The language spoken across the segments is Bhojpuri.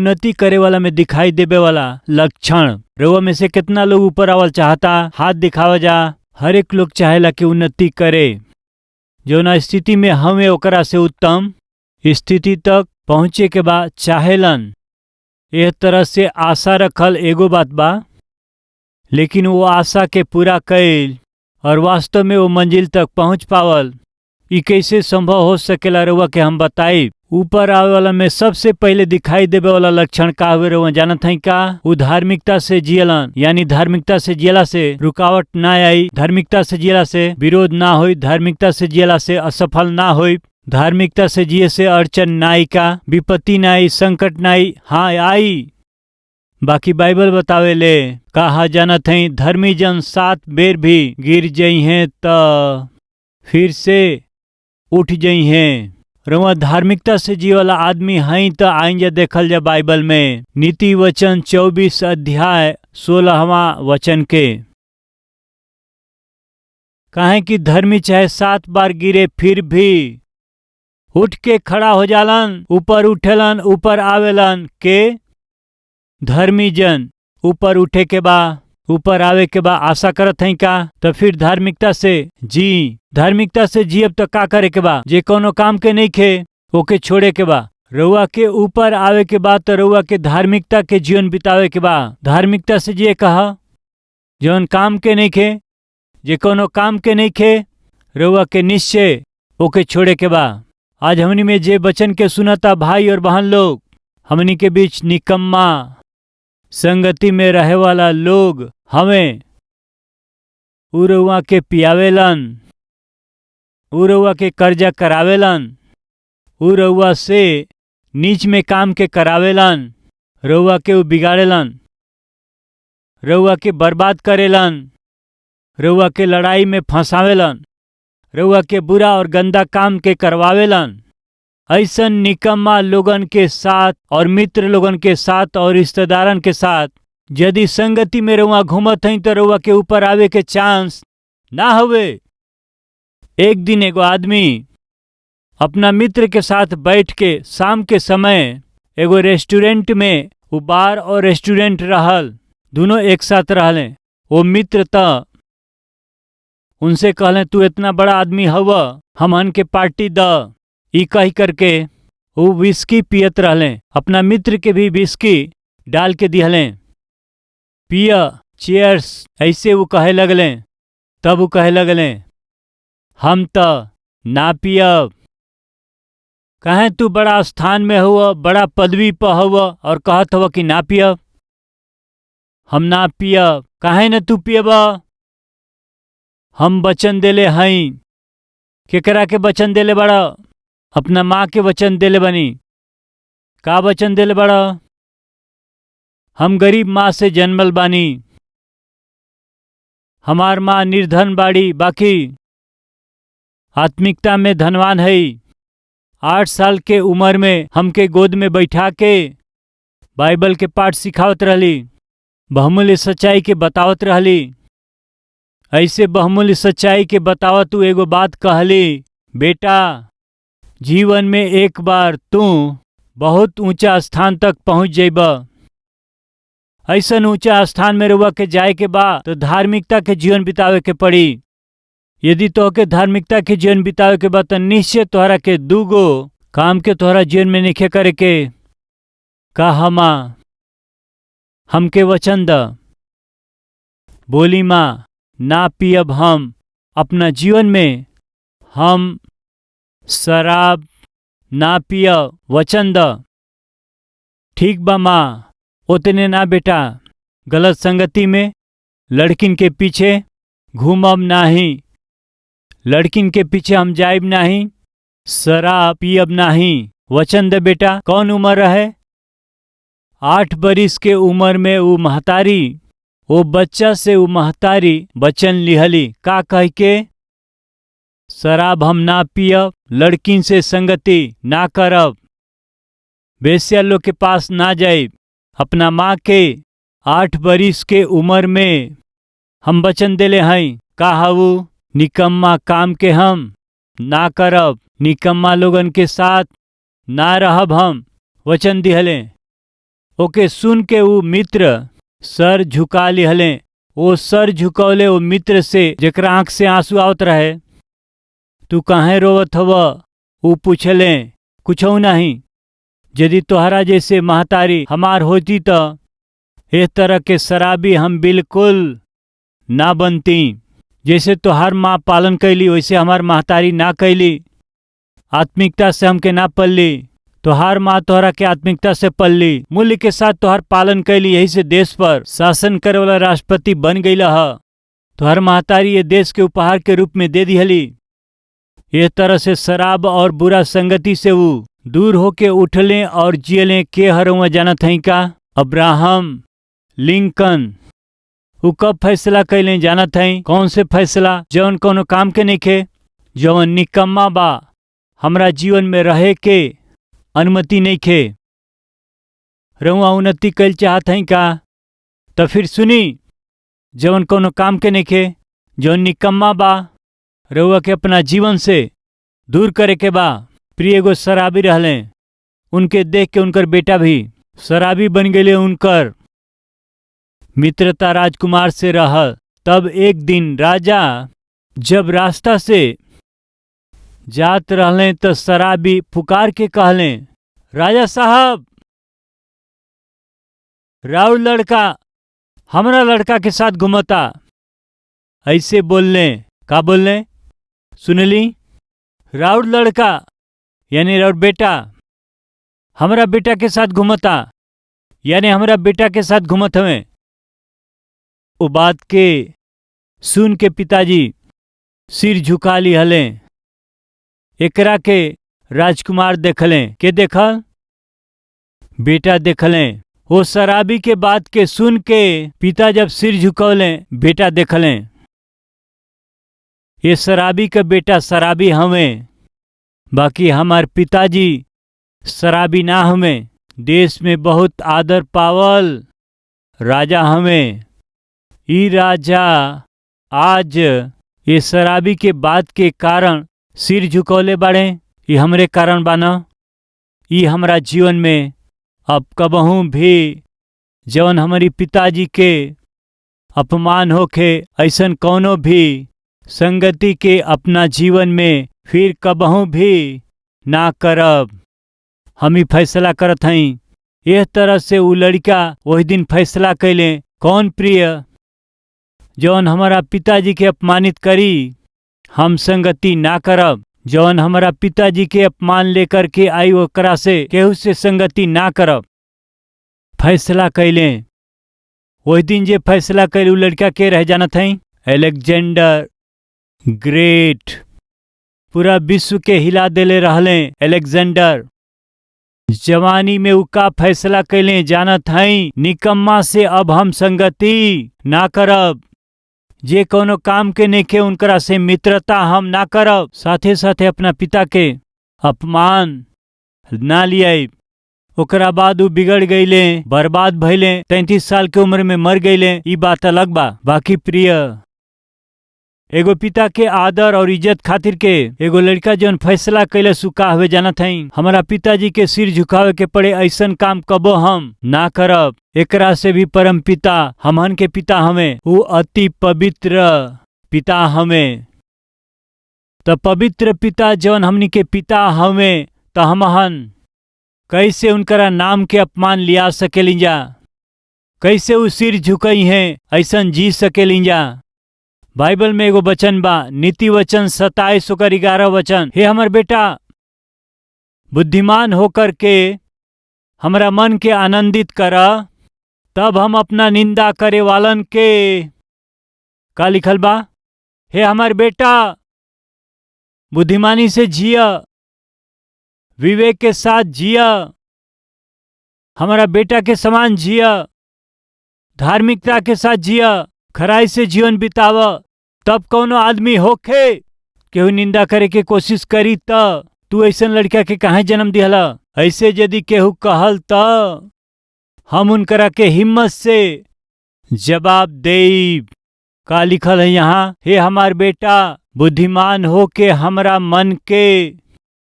उन्नति करे वाला में दिखाई देवे वाला लक्षण। रउआ में से कितना लोग ऊपर आवल चाहता? हाथ दिखावा जा। हर एक लोग चाहेला कि उन्नति करे। जौना स्थिति में हमें ओकरा से उत्तम स्थिति तक पहुँचे के बाद चाहेलन। एह तरह से आशा रखल एगो बात बा, लेकिन वो आशा के पूरा कैल और वास्तव में वो मंजिल तक पहुँच पावल ई कैसे संभव हो सकेला रउआ के हम बताई। ऊपर आवे वाला में सबसे पहले दिखाई देवे वाला लक्षण का हुए रउआ जानत हई का? वो धार्मिकता से जियलन, यानी धार्मिकता से जियला से रुकावट ना आई, धार्मिकता से जियला से विरोध ना होई, धार्मिकता से जियला से असफल ना होई, धार्मिकता से जिये से अड़चन ना आई, का विपत्ति ना आई, संकट ना आई। हाँ आई, बाकी बाइबल बतावे ले कहा जानत हई धर्मी जन 7 बेर भी गिर जई हैं त फिर से उठ जई हैं। रउआ धार्मिकता से जीवला आदमी हई त आइंजा देखल जा बाइबल में नीति वचन 24 अध्याय 16वां वचन के। काहे कि धर्मी चाहे 7 बार गिरे फिर भी उठ के खड़ा हो जालन, ऊपर उठेलन, ऊपर आवेलन। के धर्मी जन ऊपर उठे के बा, ऊपर आवे के बा आशा करत हई का? तो फिर धार्मिकता से जी, धार्मिकता से जियब तो का करे के बा? जे कोनो काम के नहीं खे ओके छोड़े के बा। रउआ के ऊपर आवे के बाद तो रउआ के धार्मिकता के जीवन बितावे के बा। धार्मिकता से जिए कहा जौन काम के नहीं खे, जे कोनो काम के नहीं खे रउआ के निश्चय ओके छोड़े के बा। आज हमनी में जे वचन के सुनता भाई और बहन लोग, हमनी के बीच निकम्मा संगति में रहे वाला लोग हमें उरवा के पियावेलन, उरवा के कर्जा करावेलन, उरवा से नीच में काम के करावेलन, रउआ के उ बिगाड़ेलन, रउआ के बर्बाद करेलन, रउआ के लड़ाई में फंसावेलन, रउआ के बुरा और गंदा काम के करवावेलन। ऐसन निकम्मा लोगन के साथ और मित्र लोगन के साथ और रिश्तेदारन के साथ यदि संगति में रउआ घूमत हई तो रउआ के ऊपर आवे के चांस ना होवे। एक दिन एगो आदमी अपना मित्र के साथ बैठ के शाम के समय एगो रेस्टोरेंट में, वो बार और रेस्टोरेंट रहल, दोनों एक साथ रहले। वो मित्र त उनसे कहले तू इतना बड़ा आदमी हवा, हमन के पार्टी द। ई कही करके वो विस्की पियत रहले, अपना मित्र के भी विस्की डाल के दिहले, पिया चीयर्स ऐसे वो कहे लगले। तब वो कहे लगले हम त ना पियब। कहे तू बड़ा स्थान में हुआ, बड़ा पदवी पर हुआ और कहत हुआ कि ना पियब। हम ना पियब। काहे न तू पियब? हम वचन देले हई। केकरा के वचन देले बड़ा? अपना माँ के वचन देले बनी। का वचन देले बड़ा? हम गरीब माँ से जन्मल बानी, हमार माँ निर्धन बाड़ी, बाकी आत्मिकता में धनवान है। 8 साल के उम्र में हमके गोद में बैठा के बाइबल के पाठ सिखावत रहली, बहुमूल्य सच्चाई के बतावत रहली। ऐसे बहुमूल्य सच्चाई के बतावत तू एगो बात कहली, बेटा जीवन में एक बार तू बहुत ऊंचा स्थान तक पहुंच जाइबा। ऐसन ऊंचा स्थान में रउआ के जाए के बा तो धार्मिकता के जीवन बितावे के पड़ी। यदि तोहके धार्मिकता के जीवन बितावे के बा तो निश्चय तोहरा के दूगो काम के तोहरा जीवन में निखे करे के। का हमके वचन द। बोली माँ ना पियब हम अपना जीवन में, हम शराब ना पियब, वचन द। ठीक बा माँ, उतने ना बेटा, गलत संगति में लड़किन के पीछे घूमब नहीं, लड़किन के पीछे हम जाइब नहीं, शराब पियब नहीं, वचन दे बेटा। कौन उम्र है? 8 बरिस के उम्र में वो महतारी, वो बच्चा से वो महतारी वचन लिहली, का कह के? शराब हम ना पियब, लड़किन से संगति ना करब, बेश्या लोग के पास ना जाइब। अपना माँ के 8 बरिस के उम्र में हम वचन देले हई, का हऊ निकम्मा काम के हम ना करब, निकम्मा लोगन के साथ ना रहब, हम वचन दिहले। ओके सुन के वो मित्र सर झुका लिहले। वो सर झुकौले वो मित्र से जेकरा आंख से आंसू आवत रहे। तू काहे रोवत हव? वो पूछले कुछौ नहीं। यदि तोहरा जैसे महतारी हमार होती तो इस तरह के शराबी हम बिल्कुल ना बनती। जैसे तोहार माँ पालन कैली वैसे हमार महतारी ना कैली। आत्मिकता से हमके ना पल्ली। तोहार माँ तोहरा के आत्मिकता से पल्ली, मूल्य के साथ तोहार पालन कैली। यही से देश पर शासन करे वाला राष्ट्रपति बन गईला ह। तोहार महतारी ये देश के उपहार के रूप में दे दिहली। इस तरह से शराब और बुरा संगति से वो दूर होके उठले और जियले। के हरुआ जानत हई का? अब्राहम लिंकन। वो कब फैसला कैले जानत हई? कौन से फैसला? जवन कोनो काम के नइखे, जवन निकम्मा बा, हमरा जीवन में रहे के अनुमति नइखे। रउआ उन्नति कैल चाहत हई का? तो फिर सुनी, जवन कोनो काम के नइखे, जवन निकम्मा बा, रउआ के अपना जीवन से दूर करे के बा। प्रिय एगो शराबी रहले, उनके देख के उनकर बेटा भी शराबी बन गए। उनकर मित्रता राजकुमार से रहल। तब एक दिन राजा जब रास्ता से जात रहले तो शराबी पुकार के कहले, राजा साहब, राउर लड़का हमरा लड़का के साथ घूमता। ऐसे बोलने का बोलने सुनली? राउर लड़का यानी राउर बेटा हमरा बेटा के साथ घूमता, यानी हमरा बेटा के साथ घूमत हमें। वो बात के सुन के पिताजी सिर झुका ली हले। एकरा के राजकुमार देखले। के देखल? बेटा देखले। वो शराबी के बात के सुन के पिता जब सिर झुकौले, बेटा देखले। ये शराबी का बेटा शराबी हमें, बाकी हमार पिताजी शराबी ना हमें। देश में बहुत आदर पावल राजा हमें। ई राजा आज ये शराबी के बात के कारण सिर झुकौले बाड़े। ये हमरे कारण बाना। ये हमरा जीवन में अब कबहू भी जवन हमारी पिताजी के अपमान होखे ऐसन कौनो भी संगति के अपना जीवन में फिर कबहू भी ना करब। हम ही फैसला करत हई। यह तरह से वो लड़का वही दिन फैसला कैले, कौन प्रिय जौन हमारा पिताजी के अपमानित करी हम संगति ना करब। जौन हमारा पिताजी के अपमान लेकर के आई ओकरा से केहू से संगति ना करब। फैसला कैले। वही दिन जे फैसला कैले उ लड़का के रह जानत हई? Alexander great. पूरा विश्व के हिला देले रहले अलेक्जेंडर। जवानी में उ का फैसला कैले जानत हई? निकम्मा से अब हम संगति ना करब। जे कोनो काम के नइखे उनकरा से मित्रता हम ना करब। साथे साथे अपना पिता के अपमान ना लियाई। ओकरा बाद उ बिगड़ गईले, बर्बाद भइले, 33 साल के उम्र में मर गईले। ई बात अलग बा। बाकी प्रिय एगो पिता के आदर और इज्जत खातिर के एगो लड़का जौन फैसला कैले सुका हुए जानत हई? हमारा पिताजी के सिर झुकावे के पड़े ऐसन काम कबो हम ना करब। एकरा से भी परम पिता हमन के पिता हमें, वो अति पवित्र पिता हमें। तो पवित्र पिता जौन हमनी के पिता हमें, तो हमहन कैसे उनकरा नाम के अपमान लिया सकेलिंजा? कैसे वो सिर झुकई हैं ऐसन जी सकेलिंजा? बाइबल में एगो वचन बा, नीति वचन 27 ओकर 11 वचन। हे हमर बेटा, बुद्धिमान होकर के हमरा मन के आनंदित करा, तब हम अपना निंदा करे वालन के का लिखल बा? हे हमर बेटा, बुद्धिमानी से जिया, विवेक के साथ जिया, हमारा बेटा के समान जिया, धार्मिकता के साथ जिया, खराई से जीवन बिताव। तब कौनो आदमी होखे केहू निंदा करे के कोशिश करी त तू ऐसन लड़का के काहे जन्म दिहला? ऐसे यदि केहू कहल त हम उनकरा के हिम्मत से जवाब देब। का लिखल है यहाँ? हे हमार बेटा, बुद्धिमान हो के हमरा मन के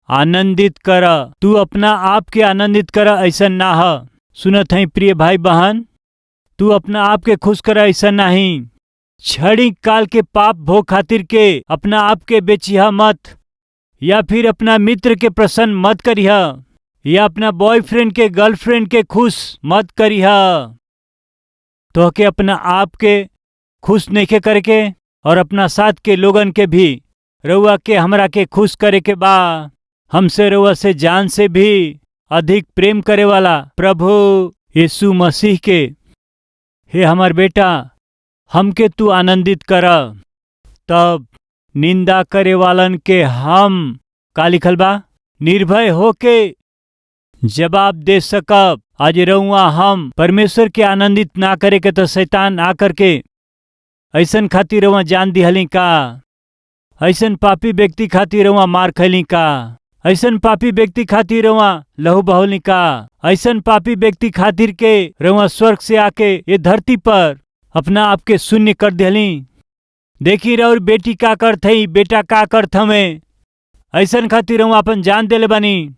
आनंदित कर। तू अपना आप के आनंदित कर, ऐसा ना ह। सुनत है प्रिय भाई बहन, तू अपना आप के खुश कर ऐसा नहीं। क्षणिक काल के पाप भोग खातिर के अपना आप के बेचिया मत, या फिर अपना मित्र के प्रसन्न मत करिया, या अपना बॉयफ्रेंड के गर्लफ्रेंड के खुश मत करिया। तो के अपना आप के खुश नहीं करके और अपना साथ के लोगन के भी रउआ के हमरा के खुश करे के बा। हमसे रउआ से जान से भी अधिक प्रेम करे वाला प्रभु यीशु मसीह के, हे हमार बेटा, हमके तू आनंदित कर। तब निंदा करे वालन के हम का लिखल बा, निर्भय होके जवाब दे सकब। आज रउआ हम परमेश्वर के आनंदित ना करे के तो शैतान आकर के ऐसन खातिर रउआ जान दिहली का, ऐसन पापी व्यक्ति खातिर रउआ मार खैली का, ऐसन पापी व्यक्ति खातिर रउआ लहू बहौली का, ऐसन पापी व्यक्ति खातिर के रउआ स्वर्ग से आके ये धरती पर अपना आप के शून्य कर दिहली। देखी रउर बेटी का करत हई, बेटा का करत हमें, ऐसन खातिर रउआ अपन जान देले बानी।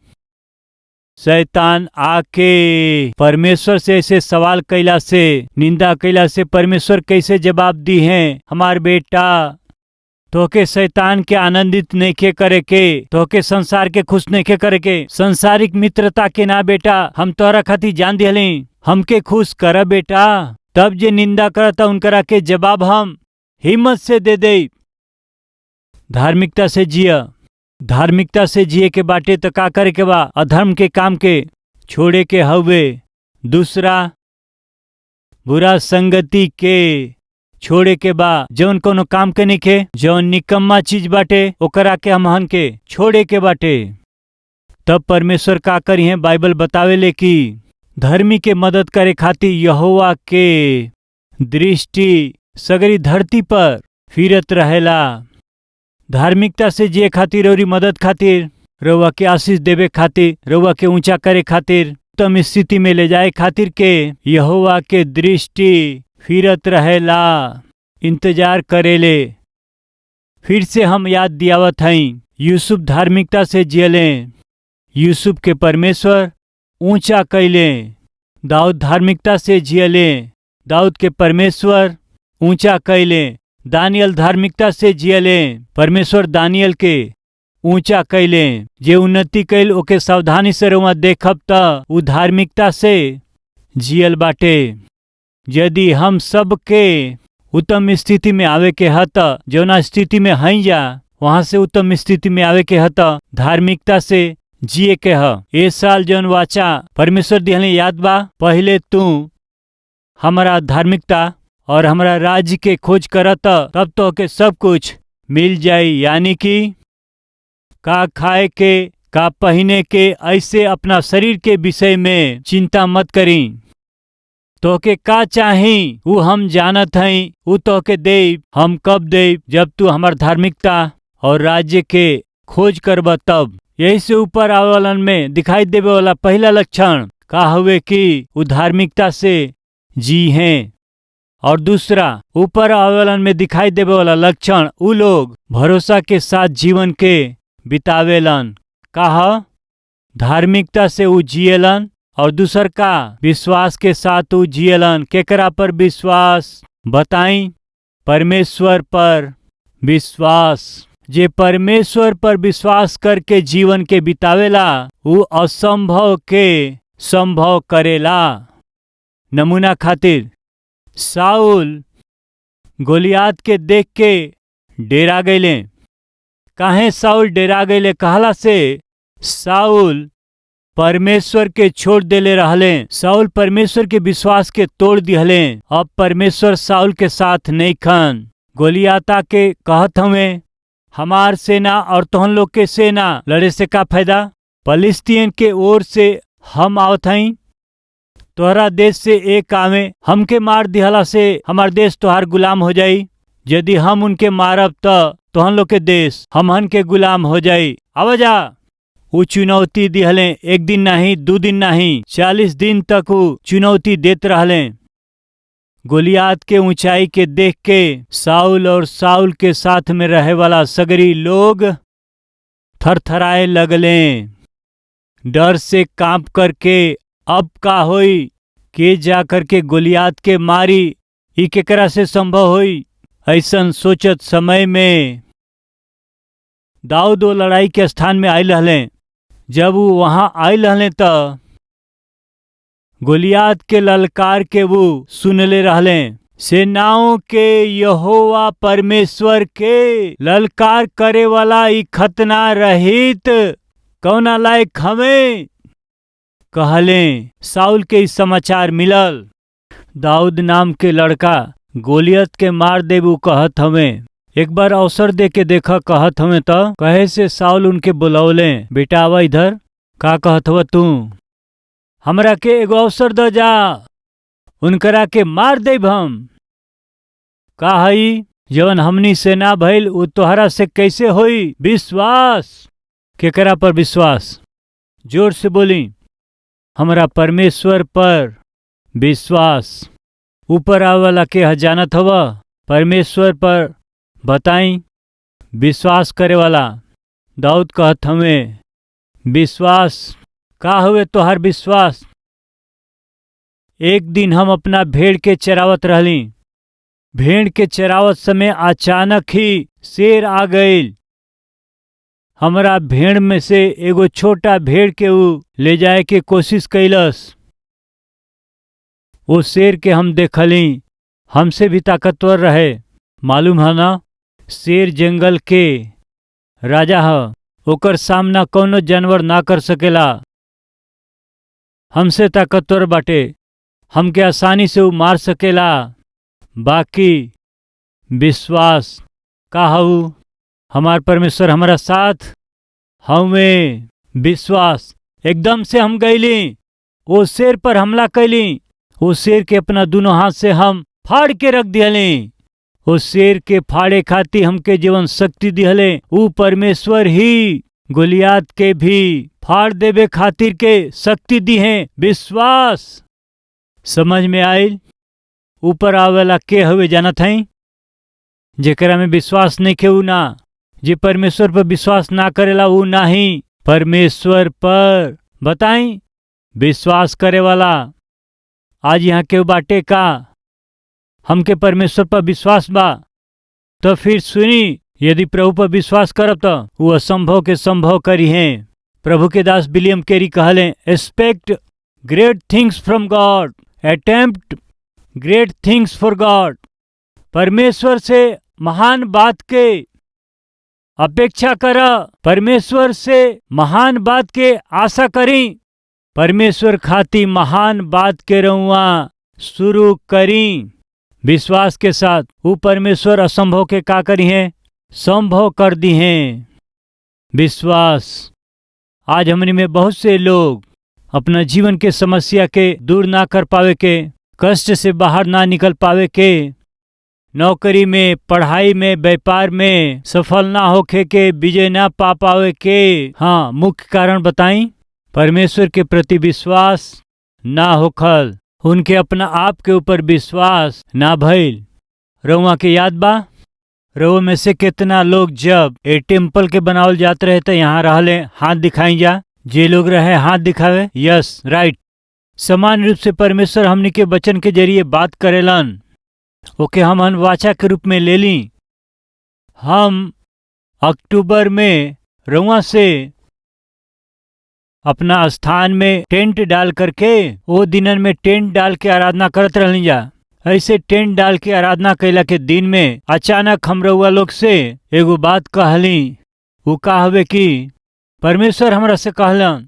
शैतान आके परमेश्वर से ऐसे सवाल कैला से, निंदा कैला से परमेश्वर कैसे जवाब दी हैं, हमार बेटा तोके शैतान के आनंदित नहीं करे के, तोके संसार के खुश नहीं करे के, संसारिक मित्रता के ना बेटा हम तोरा खातिर जान दिहली, हमके खुश कर बेटा। तब जे निंदा करता उनकरा के जवाब हम हिम्मत से दे दे। धार्मिकता से जिया, धार्मिकता से जिए के बाटे तो का करे के बा, अधर्म के काम के छोड़े के हवे। दूसरा, बुरा संगति के छोड़े के बा, जौन कोनो काम के निके, जौन निकम्मा चीज बाटे ओकरा के हमहन के छोड़े के बाटे। तब परमेश्वर का करी है, बाइबल बतावेले कि धर्मी के मदद करे खातिर यहोवा के दृष्टि सगरी धरती पर फिरत रहेला। धार्मिकता से जिए खातिर और मदद खातिर, रउआ के आशीष देवे खातिर, रउआ के ऊंचा करे खातिर, उत्तम स्थिति में ले जाए खातिर के यहोवा के दृष्टि फिरत रहेला, इंतजार करेले। फिर से हम याद दियावत हई, यूसुफ धार्मिकता से जियले, यूसुफ के परमेश्वर ऊंचा कैले। दाऊद धार्मिकता से जियले, दाऊद के परमेश्वर ऊंचा कैले। दानियल धार्मिकता से जियले, परमेश्वर दानियल के ऊंचा कैले। जे उन्नति कैल ओके सावधानी से रउआ देखब त उ धार्मिकता से जियल बाटे। यदि हम सब के उत्तम स्थिति में आवे के हत, जौना स्थिति में हई जा वहां से उत्तम स्थिति में आवे के हत, धार्मिकता से जिए के ह। ए साल जौन वाचा परमेश्वर दिहले याद बा, पहले तू हमारा धार्मिकता और हमारा राज्य के खोज करत तब तो के सब कुछ मिल जाई। यानी कि का खाए के, का पहने के, ऐसे अपना शरीर के विषय में चिंता मत करी। तोके का चाही वो हम जानत हई, वो तोके देब। हम कब देब? जब तू हमार धार्मिकता और राज्य के खोज करब तब। यही से ऊपर आवे वालन में दिखाई देवे वाला पहला लक्षण का हुए कि वो धार्मिकता से जी हैं। और दूसरा, ऊपर आवे वालन में दिखाई देवे वाला लक्षण उ लोग भरोसा के साथ जीवन के बितावेलन। कहा धार्मिकता से उ जियलन। और दूसर का विश्वास के साथ उ जियलन। केकरा पर विश्वास बताई? परमेश्वर पर विश्वास। जे परमेश्वर पर विश्वास करके जीवन के बितावेला वो असंभव के संभव करेला। नमूना खातिर, साउल गोलियात के देख के डेरा गईले। काहे साउल डेरा गईले? कहला से साउल परमेश्वर के छोड़ देले रहले। साउल परमेश्वर के विश्वास के तोड़ दिहले। अब परमेश्वर साउल के साथ नहीं खन। गोलियाता के कहत हमें, हमार सेना और तोहन लोग के सेना लड़े से का फायदा? फलिस्तीन के ओर से हम आवत हई, तोहरा देश से एक आवे। हमके मार दिहला से हमार देश तोहार गुलाम हो जाई। यदि हम उनके मारब त तोहन लोग के देश हमहन के गुलाम हो जाई। आवाजा वो चुनौती दिहले। एक दिन नहीं, 2 दिन नहीं, 40 दिन तक वो चुनौती देत रहले। गोलियात के ऊंचाई के देख के साउल और साउल के साथ में रहे वाला सगरी लोग थरथराए लगले। डर से कांप करके अब का होई, के जा करके गोलियात के मारी, ई केकरा से संभव होई। ऐसन सोचत समय में दाऊद वो लड़ाई के स्थान में आयल रहले। जब वो वहां आयल रहले त गोलियात के ललकार के वो सुनले रहले। सेनाओं के यहोवा परमेश्वर के ललकार करे वाला ई खतना रहित कौना लायक हमें कहले। साउल के इस समाचार मिलल, दाऊद नाम के लड़का गोलियत के मार देबू कहत हमें। एक बार अवसर दे के देखा कहत हमें तो कहे से साउल उनके बुलौले, बेटा आवा इधर, का कहत हुआ तू, हमरा के एगो अवसर द जा, उनकरा के मार देब हम। का हई जवन हमनी से ना भइल उ तोहरा से कैसे होई। विश्वास, केकरा पर विश्वास, जोर से बोली, हमरा परमेश्वर पर विश्वास। ऊपर आवाला के जानत हवा, परमेश्वर पर बताई विश्वास करे वाला। दाऊद कहत हमें विश्वास का हुए तोहर विश्वास। एक दिन हम अपना भेड़ के चरावत रहली। भेड़ के चरावत समय अचानक ही शेर आ गईल। हमरा भेड़ में से एगो छोटा भेड़ के ऊ ले जाए के कोशिश कैलस। वो शेर के हम देखली, हमसे भी ताकतवर रहे। मालूम है ना, शेर जंगल के राजा है, ओकर सामना कौनो जानवर ना कर सकेला। हमसे ताकतवर बाटे, हमके आसानी से वो मार सकेला। बाकी विश्वास का हऊ, हमार परमेश्वर हमारा साथ हमें विश्वास। एकदम से हम गईली, वो शेर पर हमला कैली। वो शेर के अपना दोनों हाथ से हम फाड़ के रख दिहली। वो शेर के फाड़े खाती हमके जीवन शक्ति दिहले। वो परमेश्वर ही गोलियात के भी फाड़ देवे खातिर के शक्ति दी है। विश्वास समझ में आयल। ऊपर आवेला के हवे जानत हई, जेकरा में विश्वास नहीं के ऊ ना, जे परमेश्वर पर विश्वास ना करेला ऊ नहीं। परमेश्वर पर बताई विश्वास करे वाला आज यहाँ के बाटे का, हमके परमेश्वर पर विश्वास बा। तो फिर सुनी, यदि प्रभु पर विश्वास करब तो वो असंभव के संभव करी हैं। प्रभु के दास विलियम कैरी कहले, expect great things from God, attempt great things for God. परमेश्वर से महान बात के अपेक्षा करा, परमेश्वर से महान बात के आशा करी, परमेश्वर खाती महान बात के रउआ शुरू करी विश्वास के साथ। वो परमेश्वर असंभव के का करी हैं, संभव कर दी हैं। विश्वास आज हमने में बहुत से लोग अपना जीवन के समस्या के दूर ना कर पावे के, कष्ट से बाहर ना निकल पावे के, नौकरी में, पढ़ाई में, व्यापार में सफल ना होके के, विजय ना पा पावे के। हाँ, मुख्य कारण बताई, परमेश्वर के प्रति विश्वास ना होखल, उनके अपना आप के ऊपर विश्वास ना भइल। रउआ के याद बा, रउआ में से कितना लोग जब ए टेम्पल के बनावल जात रहे तो यहाँ रहले, हाथ दिखाई जा, जे लोग रहे हाथ दिखावे। Yes right. समान रूप से परमेश्वर हमनी के वचन के जरिए बात करेलन, ओके हम वाचा के रूप में ले ली। हम अक्टूबर में रउआ से अपना स्थान में टेंट डाल करके, वो दिनन में टेंट डाल के आराधना करत रहली जा। ऐसे टेंट डाल के आराधना कैला के दिन में अचानक हम रउआ लोग से एगो बात कहली। वो का हवे कि परमेश्वर हमरा से कहलन,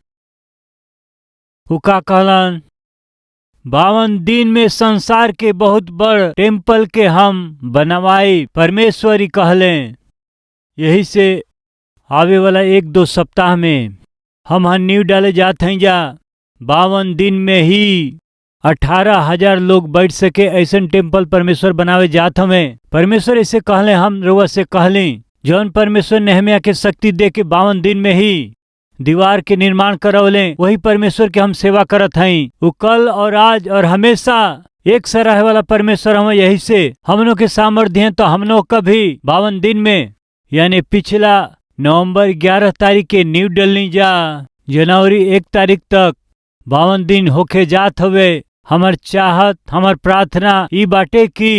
वो का कहलन, 52 दिन में संसार के बहुत बड़ टेम्पल के हम बनवाई। परमेश्वर ही कहले। यही से आवे वाला 1-2 सप्ताह में हम नींव डाले जात हैं जा। 52 दिन में ही 18,000 लोग बैठ सके ऐसन टेम्पल परमेश्वर बनावे जात हमें। परमेश्वर ऐसे कहले, हम रउआ से कहली, जौन परमेश्वर नेहमिया के शक्ति दे के 52 दिन में ही दीवार के निर्माण करवले, वही परमेश्वर के हम सेवा करत हई। वो कल और आज और हमेशा एक सा रहे वाला परमेश्वर हमें। यही से हमनों के सामर्थ्य हैं तो हमनों कभी 52 दिन में, यानी पिछला नवंबर 11 तारीख के नींव डलनी जा, जनवरी 1 तारीख तक 52 दिन होके जात हवे। हमर चाहत हमर प्रार्थना ई बाटे कि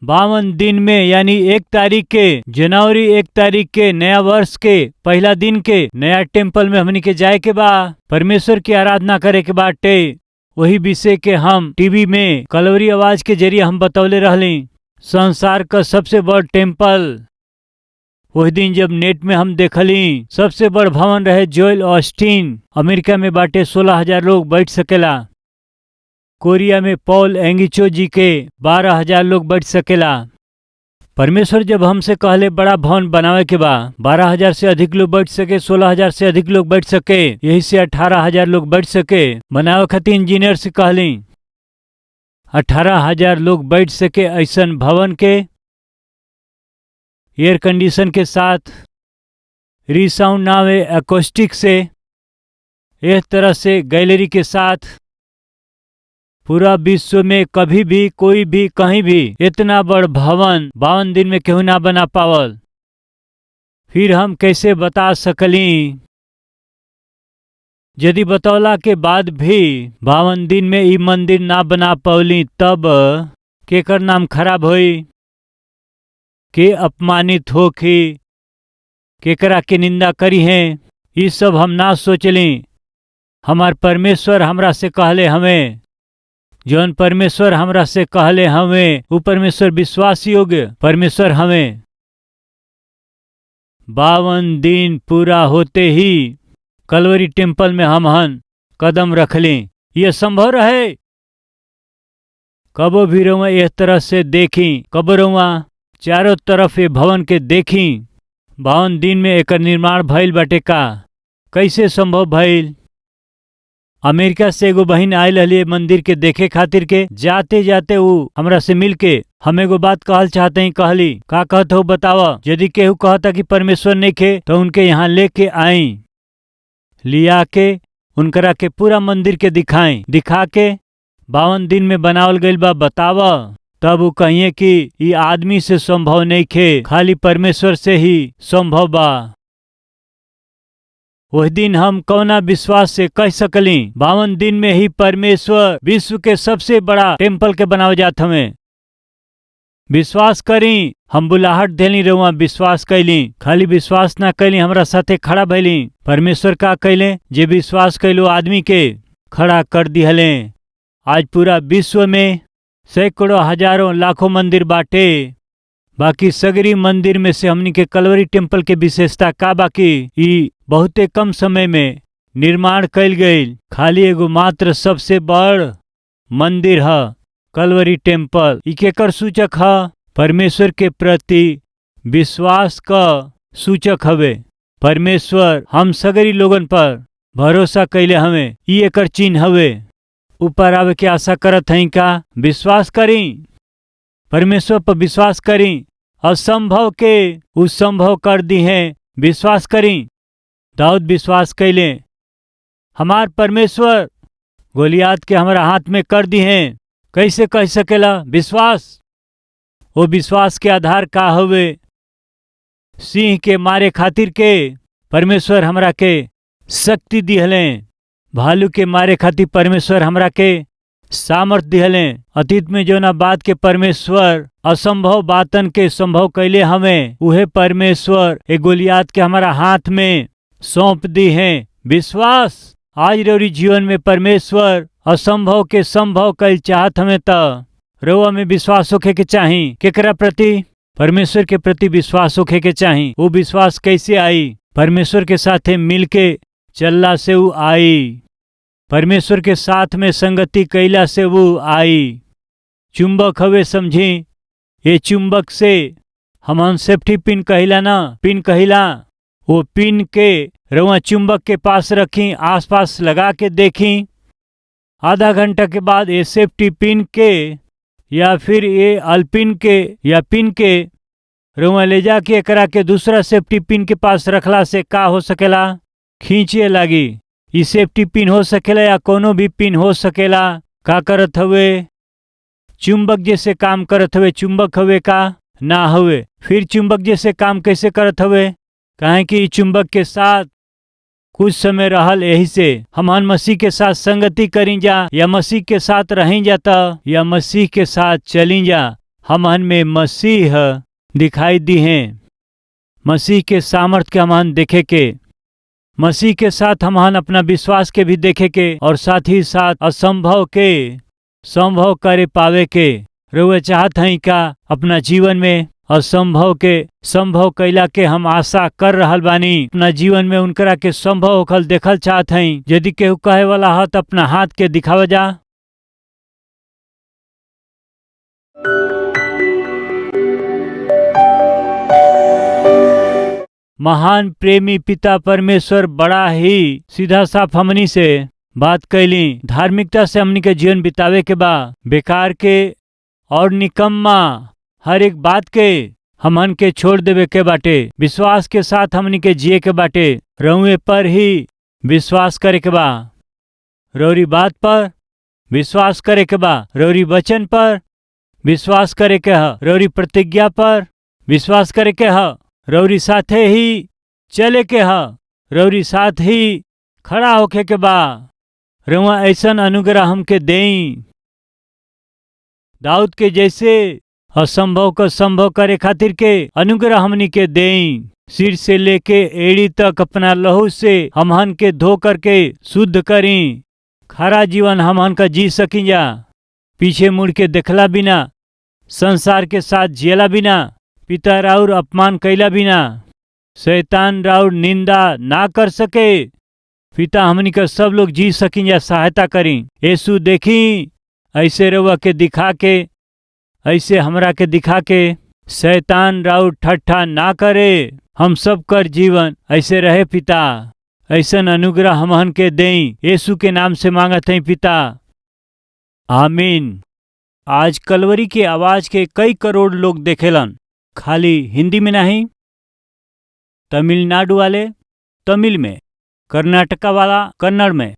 52 दिन में यानी 1 तारीख के जनवरी 1 तारीख के नया वर्ष के पहला दिन के नया टेम्पल में हमनी के जाए के बा, परमेश्वर की आराधना करे के बाटे। वही विषय के हम टीवी में कलवरी आवाज के जरिए हम बतौले रहली। संसार का सबसे बड़ टेम्पल वही दिन जब नेट में हम देखली सबसे बड़ भवन रहे जोएल ऑस्टिन अमेरिका में बाटे 16,000 लोग बैठ सकेला। कोरिया में पॉल एंगिचो जी के 12,000 लोग बैठ सकेला। परमेश्वर जब हमसे कहले बड़ा भवन बनावे के बा 12,000 से अधिक लोग बैठ सके, 16,000 से अधिक लोग बैठ सके, यही से 18,000 लोग बैठ सके बनावे खातिर इंजीनियर से कहली 18,000 लोग बैठ सके ऐसन भवन के एयर कंडीशन के साथ रिसाउंड नावे एकोस्टिक से इस तरह से गैलरी के साथ पूरा विश्व में कभी भी कोई भी कहीं भी इतना बड़ भवन 52 दिन में केहू ना बना पावल। फिर हम कैसे बता सकली यदि बतौला के बाद भी 52 दिन में ई मंदिर ना बना पौली तब केकर नाम खराब होई, के अपमानित होखी, केकरा के निंदा करी है, ये सब हम ना सोचली। हमार परमेश्वर हमरा से कहले हमें, जौन परमेश्वर हमरा से कहले हमें वो परमेश्वर विश्वास योग्य परमेश्वर हमें। 52 दिन पूरा होते ही कलवरी टेम्पल में हम कदम रख लें। यह संभव रहे कबो भी रुआ इस तरह से देखी, कबो रुआ चारों तरफ ये भवन के देखी। 52 दिन में एकर निर्माण भइल बाटे का, कैसे संभव भइल? अमेरिका से एगो बहिन आयल हली मंदिर के देखे खातिर के, जाते जाते वो हमरा से मिल के हम एगो बात कहल चाहते ही। कहली का कहत हो बतावा, यदि केहू कहता कि परमेश्वर नहीं खे तो उनके यहाँ लेके आई, लिया के उनकरा के पूरा मंदिर के दिखाएं, दिखा के 52 दिन में बनावल गइल बा बतावा, तब वो कहिए कि ये आदमी से संभव नहीं खे, खाली परमेश्वर से ही संभव बा। वह दिन हम कौना विश्वास से कह सकली 52 दिन में ही परमेश्वर विश्व के सबसे बड़ा टेम्पल के बनावे जात हमें। विश्वास करी, हम बुलाहट देली रहुआ विश्वास कैली, खाली विश्वास ना कैली, हमरा साथे खड़ा भैली। परमेश्वर का कैले, जे विश्वास कैलो आदमी के खड़ा कर दिहले। आज पूरा विश्व में सैकड़ों हजारों लाखों मंदिर बाटे, बाकी सगरी मंदिर में से हमनी के कलवरी टेम्पल के विशेषता का बाकी ई बहुते कम समय में निर्माण कैल गईल। खाली एगो मात्र सबसे बड़ मंदिर है कलवरी टेम्पल। ई केकर सूचक है? परमेश्वर के प्रति विश्वास का सूचक हवे। परमेश्वर हम सगरी लोगन पर भरोसा कैले हमें, ई एकर चिन्ह हवे। ऊपर आवे के आशा करत हई का? विश्वास करी, परमेश्वर पर विश्वास करी, असंभव के उ संभव कर दी है। विश्वास करी, दाऊद विश्वास कैले, हमार परमेश्वर गोलियात के हमारा हाथ में कर दी है। कैसे कह सकेला? विश्वास। वो विश्वास के आधार का हवे? सिंह के मारे खातिर के परमेश्वर हमरा के शक्ति दिहले, भालू के मारे खातिर परमेश्वर हमरा के सामर्थ दिहले। अतीत में जो ना बात के परमेश्वर असंभव बातन के संभव कैले हमें, उहे परमेश्वर ए गोलियात के हमारा हाथ में सौंप दी है। विश्वास। आज रोरी जीवन में परमेश्वर असंभव के संभव कैल चाहत हमें त रोआ में विश्वास होखे के चाही। केकरा प्रति? परमेश्वर के प्रति विश्वास होखे के चाही। वो विश्वास कैसे आई? परमेश्वर के साथे मिलके चलला से वो आई, परमेश्वर के साथ में संगति कैला से वो आई। चुंबक हवे, समझी? ये चुंबक से हम सेफ्टी पिन कहिला ना, पिन कहिला। वो पिन के रउआ चुंबक के पास रखी, आसपास लगा के देखी। आधा घंटा के बाद ये सेफ्टी पिन के या फिर ये अल्पिन के या पिन के रउआ ले जाके एकरा के दूसरा सेफ्टी पिन के पास रखला से का हो सकेला? खींचे लगी। ये सेफ्टी पिन हो सकेला या कोनो भी पिन हो सकेला। का करत हवे? चुंबक जैसे काम करत हवे। चुंबक हवे का? ना हवे। फिर चुंबक जैसे काम कैसे करत हवे? काहे कि चुंबक के साथ कुछ समय रहल, यही से हमन मसीह के साथ संगति करी जा या मसीह के साथ रही जाता या मसीह के साथ चली जा। हमन में मसीह दिखाई दी हैं, मसीह के सामर्थ के हमन देखे के, मसीह के साथ हमन अपना विश्वास के भी देखे के और साथ ही साथ असंभव के संभव करे पावे के। रउआ चाहत हैं का अपना जीवन में असंभव के संभव कैला के हम आशा कर रहल बानी। अपना जीवन में उनकरा के संभव होखल देखल चाहत हैं। यदि केहू कहे वाला है तो अपना हाथ के दिखावा जा। महान प्रेमी पिता परमेश्वर बड़ा ही सीधा साफ हमनी से बात कैली। धार्मिकता से हमनी के जीवन बितावे के बा, बेकार के और निकम्मा हर एक बात के हमन के छोड़ देवे के बाटे। विश्वास के साथ हमनी के जिए के बाटे। रउए पर ही विश्वास करे के बा, रौरी बात पर विश्वास करे के बा, रौरी वचन पर विश्वास करे के ह, रौरी प्रतिज्ञा पर विश्वास करे के ह, रौरी साथे ही चले के ह, रौरी साथ ही खड़ा होके के बा। रउआ ऐसन अनुग्रह हमके देई, दाऊद के जैसे असंभव को संभव करे खातिर के अनुग्रह हमनी के देई। सिर से लेके एड़ी तक अपना लहू से हमहन के धो करके शुद्ध करी। खरा जीवन हमहन का जी सकी जा, पीछे मुड़ के देखला बिना, संसार के साथ जियला बिना, पिता राउर अपमान कैला बिना, शैतान राउर निंदा ना कर सके। पिता हमनी का सब लोग जी सकी जा, सहायता करी। यीशु देखी ऐसे रउआ के दिखा के, ऐसे हमरा के दिखा के शैतान राउर ठट्ठा ना करे। हम सब कर जीवन ऐसे रहे पिता, ऐसन अनुग्रह हमहन के देई। यीशु के नाम से मांगत हैं पिता, आमीन। आज कलवरी के आवाज के कई करोड़ लोग देखेलन, खाली हिंदी में नहीं, तमिलनाडु वाले तमिल में, कर्नाटका वाला कन्नड़ में,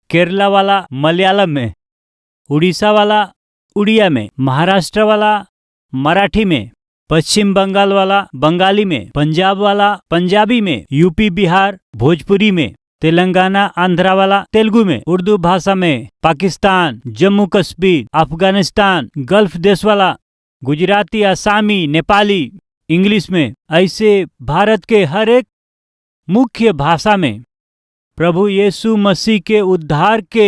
केरला वाला मलयालम में, उड़ीसा वाला उड़िया में, महाराष्ट्र वाला मराठी में, पश्चिम बंगाल वाला बंगाली में, पंजाब वाला पंजाबी में, यूपी बिहार भोजपुरी में, तेलंगाना आंध्रा वाला तेलुगु में, उर्दू भाषा में, पाकिस्तान जम्मू कश्मीर अफगानिस्तान गल्फ देश वाला गुजराती आसामी नेपाली इंग्लिश में, ऐसे भारत के हर एक मुख्य भाषा में प्रभु यीशु मसीह के उद्धार के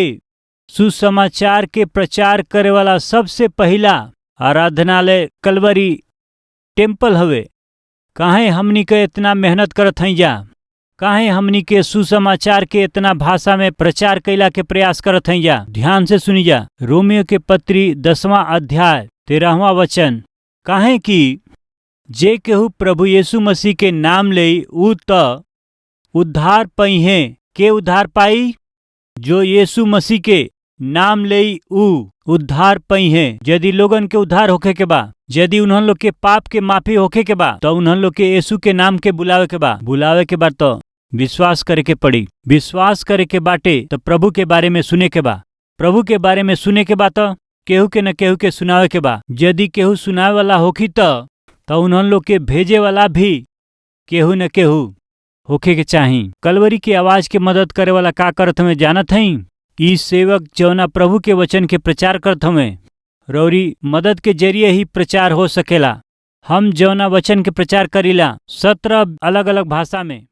सुसमाचार के प्रचार करे वाला सबसे पहला आराधनालय कलवरी टेम्पल हवे। काहे हमनी के इतना मेहनत करत हई जा, काहे हमनी के सुसमाचार के इतना भाषा में प्रचार कैला के प्रयास करत हई जा। ध्यान से सुनी जा, रोमियो के पत्री 10वां अध्याय 13वां वचन, काहे कि जे केहू प्रभु यीशु मसीह के नाम लेई ऊ त उद्धार पाई है। के उद्धार पाई? जो यीशु मसीह के नाम लेई ऊ उद्धार पाई है। यदि लोगन के उद्धार होखे के बा, यदि उन्हन लोग के पाप के माफी होखे के बा, तो उन्हन लोग के यीशु के नाम के बुलावे के बा। बुलावे के बा तो विश्वास करे के पड़ी। विश्वास करे के बाटे तो प्रभु के बारे में सुने के बा। प्रभु के बारे में सुने के बा तो केहू के न केहू के सुनावे के बा। यदि केहू सुनावे वाला होखी तो उन्हन लोग के भेजे वाला भी केहू न केहू होखे के चाही। कलवरी की आवाज के मदद करे वाला का करत हमें जानत हई? ई सेवक जौना प्रभु के वचन के प्रचार करत हमें, रौरी मदद के जरिए ही प्रचार हो सकेला। हम जौना वचन के प्रचार करीला 17 अलग अलग भाषा में।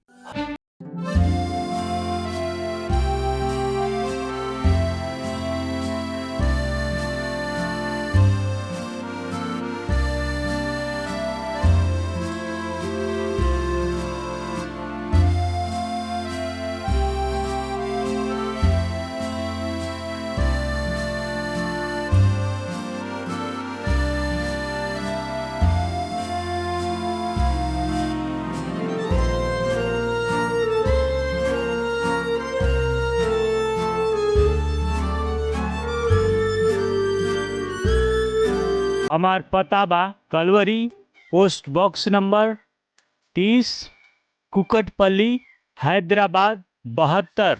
हमार पता बा Calvary post box number 30 Kukatpally Hyderabad 72।